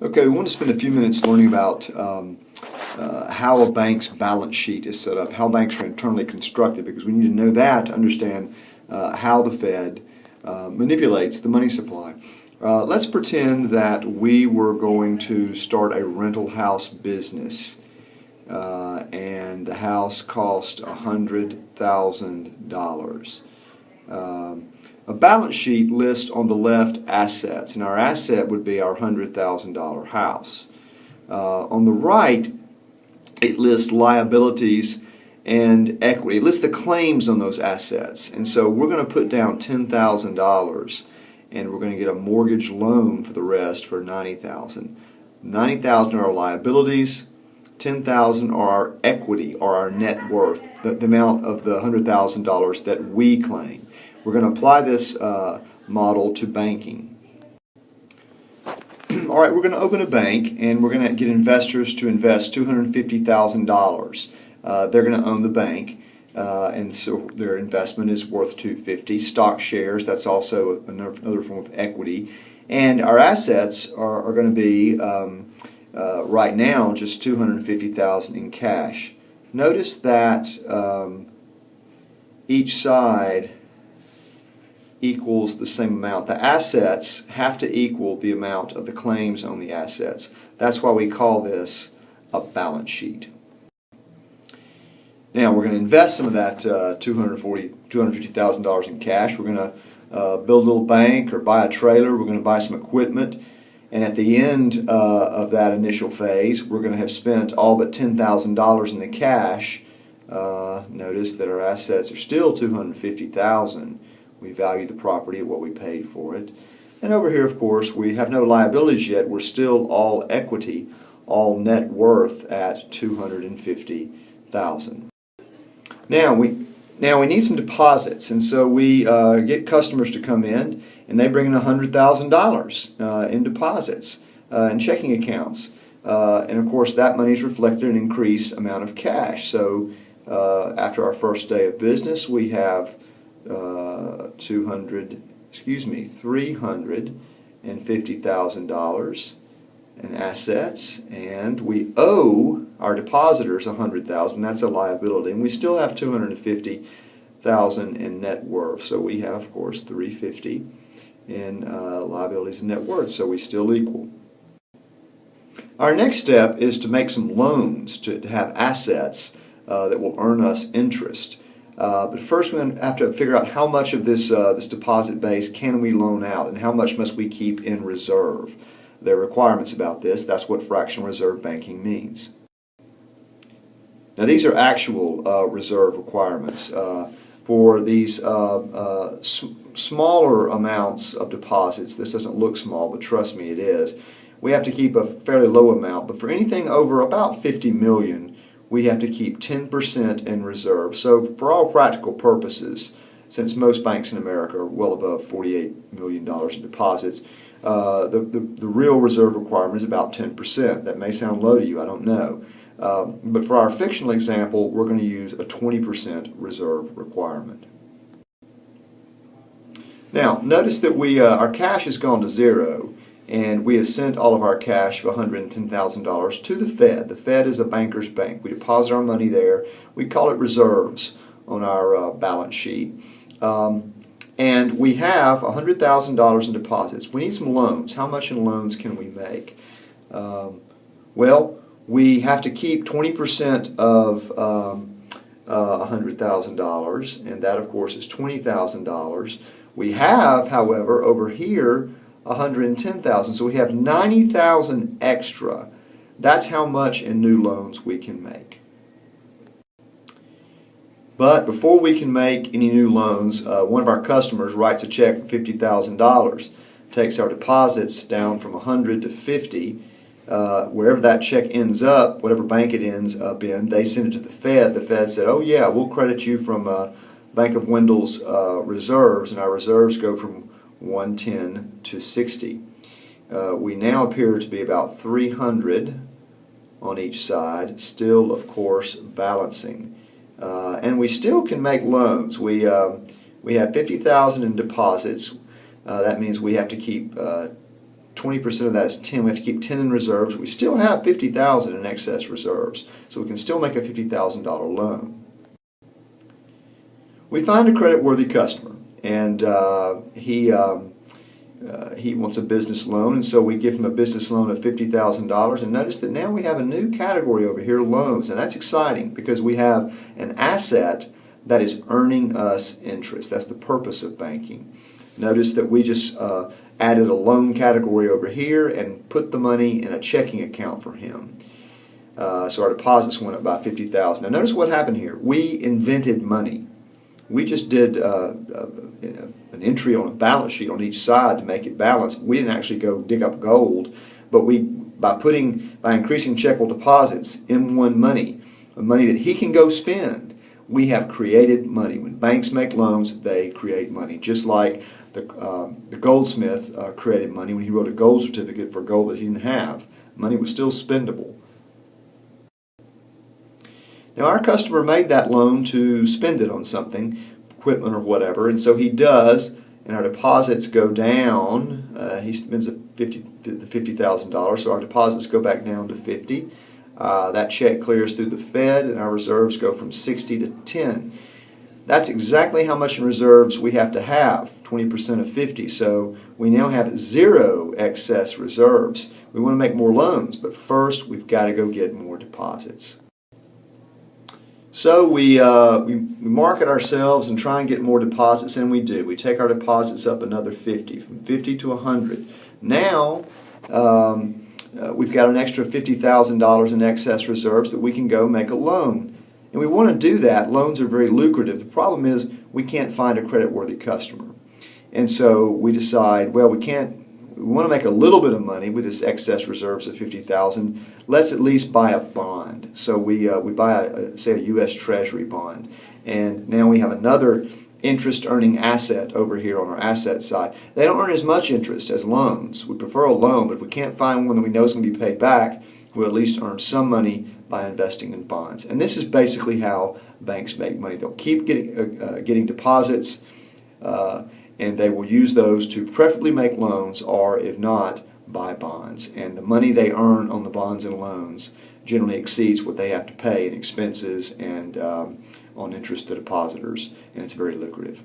Okay, we want to spend a few minutes learning about how a bank's balance sheet is set up, how banks are internally constructed, because we need to know that to understand how the Fed manipulates the money supply. Let's pretend that we were going to start a rental house business, and the house cost $100,000. A balance sheet lists on the left assets, and our asset would be our $100,000 house. On the right, it lists liabilities and equity. It lists the claims on those assets. And so we're going to put down $10,000, and we're going to get a mortgage loan for the rest for $90,000. $90,000 are our liabilities. $10,000 are our equity, or our net worth, the amount of the $100,000 that we claim. We're going to apply this model to banking. All right, we're going to open a bank, and we're going to get investors to invest $250,000. They're going to own the bank, and so their investment is worth $250,000. Stock shares, that's also another form of equity. And our assets are going to be, right now, just $250,000 in cash. Notice that each side equals the same amount. The assets have to equal the amount of the claims on the assets. That's why we call this a balance sheet. Now we're going to invest some of that $250,000 in cash. We're going to build a little bank or buy a trailer. We're going to buy some equipment. And at the end of that initial phase, we're going to have spent all but $10,000 in the cash. Notice that our assets are still $250,000. We value the property at what we paid for it. And over here, of course, we have no liabilities yet. We're still all equity, all net worth at $250,000. Now we need some deposits, and so we get customers to come in, and they bring in $100,000 in deposits in checking accounts. And of course, that money is reflected in an increased amount of cash. So after our first day of business, we have $350,000 in assets, and we owe our depositors $100,000. That's a liability, and we still have $250,000 in net worth. So we have, of course, $350,000 in liabilities and net worth. So we still equal. Our next step is to make some loans to have assets that will earn us interest. But first, we have to figure out how much of this deposit base can we loan out, and how much must we keep in reserve. There are requirements about this. That's what fractional reserve banking means. Now, these are actual reserve requirements. For these smaller amounts of deposits, this doesn't look small, but trust me, it is. We have to keep a fairly low amount, but for anything over about $50 million, we have to keep 10% in reserve. So for all practical purposes, since most banks in America are well above $48 million in deposits, the real reserve requirement is about 10%. That may sound low to you, I don't know. But for our fictional example, we're going to use a 20% reserve requirement. Now, notice that our cash has gone to zero, and we have sent all of our cash of $110,000 to the Fed. The Fed is a banker's bank. We deposit our money there. We call it reserves on our balance sheet. And we have $100,000 in deposits. We need some loans. How much in loans can we make? Well, we have to keep 20% of $100,000, and that, of course, is $20,000. We have, however, over here, $110,000, so we have $90,000 extra. That's how much in new loans we can make. But before we can make any new loans, one of our customers writes a check for $50,000, takes our deposits down from 100 to 50. Wherever that check ends up, whatever bank it ends up in, they send it to the Fed. The Fed said, oh yeah, we'll credit you from Bank of Wendell's reserves, and our reserves go from 110 to 60. We now appear to be about 300 on each side, still, of course, balancing. And we still can make loans. We have $50,000 in deposits. That means we have to keep 20% of that is 10. We have to keep 10 in reserves. We still have 50,000 in excess reserves, so we can still make a $50,000 loan. We find a credit-worthy customer, and he wants a business loan, and so we give him a business loan of $50,000. And notice that now we have a new category over here, loans, and that's exciting because we have an asset that is earning us interest. That's the purpose of banking. Notice that we just added a loan category over here and put the money in a checking account for him. So our deposits went up by $50,000. Now notice what happened here. We invented money. We just did an entry on a balance sheet on each side to make it balanced. We didn't actually go dig up gold, but by increasing checkable deposits, M1 money, money that he can go spend, we have created money. When banks make loans, they create money. Just like the goldsmith created money when he wrote a gold certificate for gold that he didn't have. Money was still spendable. Now our customer made that loan to spend it on something, equipment or whatever, and so he does, and our deposits go down. He spends the $50,000, so our deposits go back down to 50. That check clears through the Fed, and our reserves go from 60 to 10. That's exactly how much in reserves we have to have, 20% of 50. So we now have 0 excess reserves. We want to make more loans, but first we've got to go get more deposits. So we market ourselves and try and get more deposits, and we do. We take our deposits up another 50, from 50 to 100. Now we've got an extra $50,000 in excess reserves that we can go make a loan. And we want to do that. Loans are very lucrative. The problem is we can't find a credit-worthy customer. And so we decide, well, we want to make a little bit of money with this excess reserves of $50,000. Let's at least buy a bond. So we buy, say, a U.S. Treasury bond. And now we have another interest-earning asset over here on our asset side. They don't earn as much interest as loans. We prefer a loan, but if we can't find one that we know is going to be paid back, we'll at least earn some money by investing in bonds. And this is basically how banks make money. They'll keep getting deposits, and they will use those to preferably make loans, or if not, buy bonds. And the money they earn on the bonds and loans generally exceeds what they have to pay in expenses and on interest to depositors, and it's very lucrative.